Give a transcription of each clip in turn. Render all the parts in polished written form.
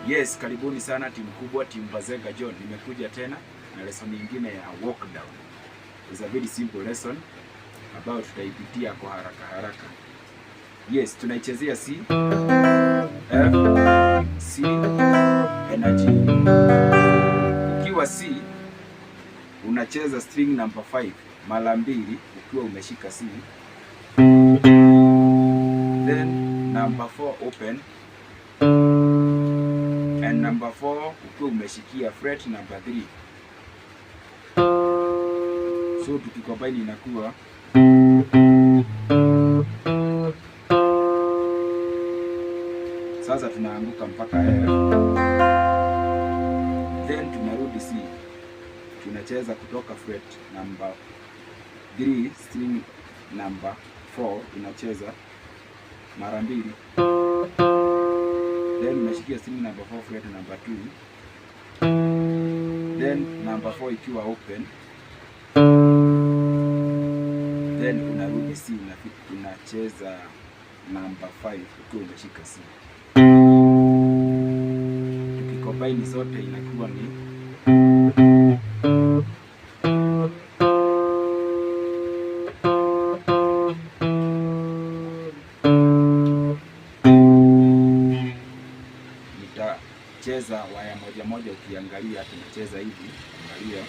Yes, karibuni sana timu kubwa, timu Bazenga John. Nimekuja tena na lesson nyingine ya walk down. It's a very simple lesson ambayo tutaipitia kwa haraka. Yes, tunaichezea C, F, C, energy. Ukiwa C, unacheza string number 5 mara 2 ukiwa umeshika C. Then number 4 open. And number 4 ukiwa umeshikia fret number 3. So tukikombine inakuwa sasa tunaanguka mpaka F. Then tunarudi C. Tunacheza kutoka fret number 3 string number 4 inacheza mara 2. Then umeshikia string number 4 fret number 2. Then number 4 ikiwa open. Then unarudi C, unacheza number 5 ukiwa umeshika C. Tukikombine zote inakuwa ni cheza waya moja moja. Ukiangalia tunacheza hivi, angalia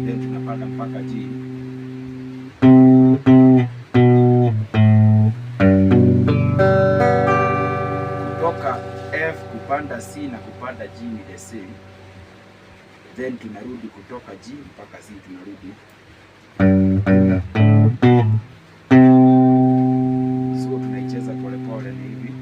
then tunapanda mpaka G. Kutoka F kupanda C na kupanda G ni the same. Then tunarudi kutoka G mpaka C, tunarudi. So tunaicheza pole pole ni hivi.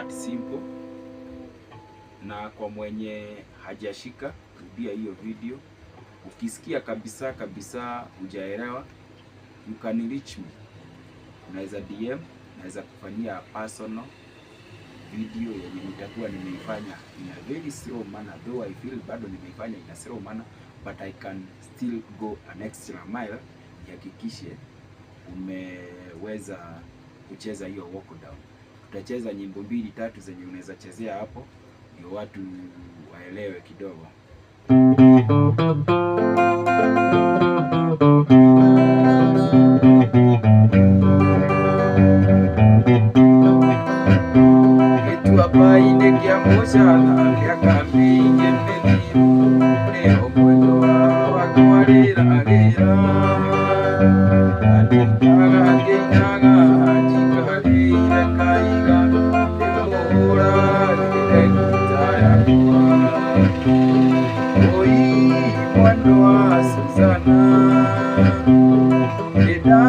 Simple. Na kwa mwenye hajashika, rudia hiyo video. Ukisikia kabisa hujaelewa, you can reach me. Unaweza DM, naweza kufanyia personal video yenye nitakuwa nimeifanya in a very slow manner, though I feel bado nimeifanya in a slow manner, but I can still go an extra mile ihakikishe umeweza kucheza hiyo walk down. Tutacheza nyimbo 2-3 zenye unaweza chezea hapo ndio watu waelewe kidogo. Kitu hapa indekia moshala ya kapinge mbelimu leo mwendo wako walira agira adikaga kenyaga jikalira kaiga demora direkitaya oi mwendo wa Susana eda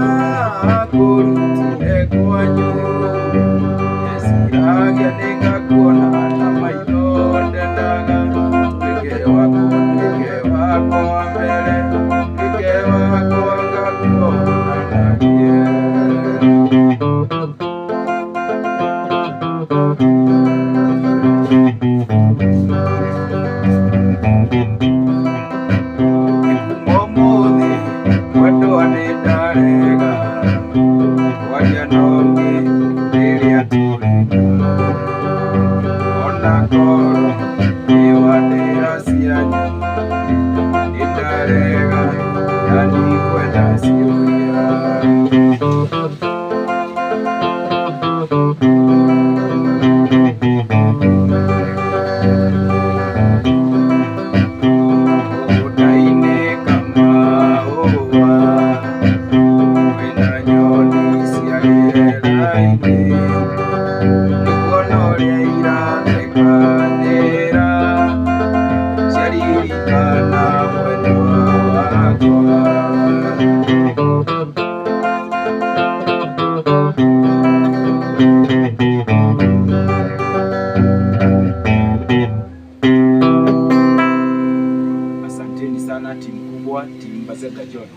kurutire kwanyu esiragia ningakona na maitho ndendaga peke wako wa mbele peke wako ngakona nagie ndani kwenda Syria. Utaine kama oa kwenda nyoni sialelaine nikuonoria ira tekanera sharirikana mwendwa wakwa. Asanteni sana timu kubwa, timu Bazenga John.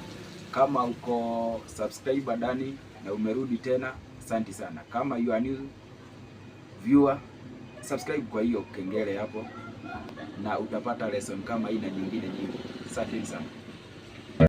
Kama uko subscriber ndani na umerudi tena, asante sana. Kama you are new viewer, subscribe kwa hiyo kengele hapo na utapata lesson kama hii na nyingine nyingi. Asante sana.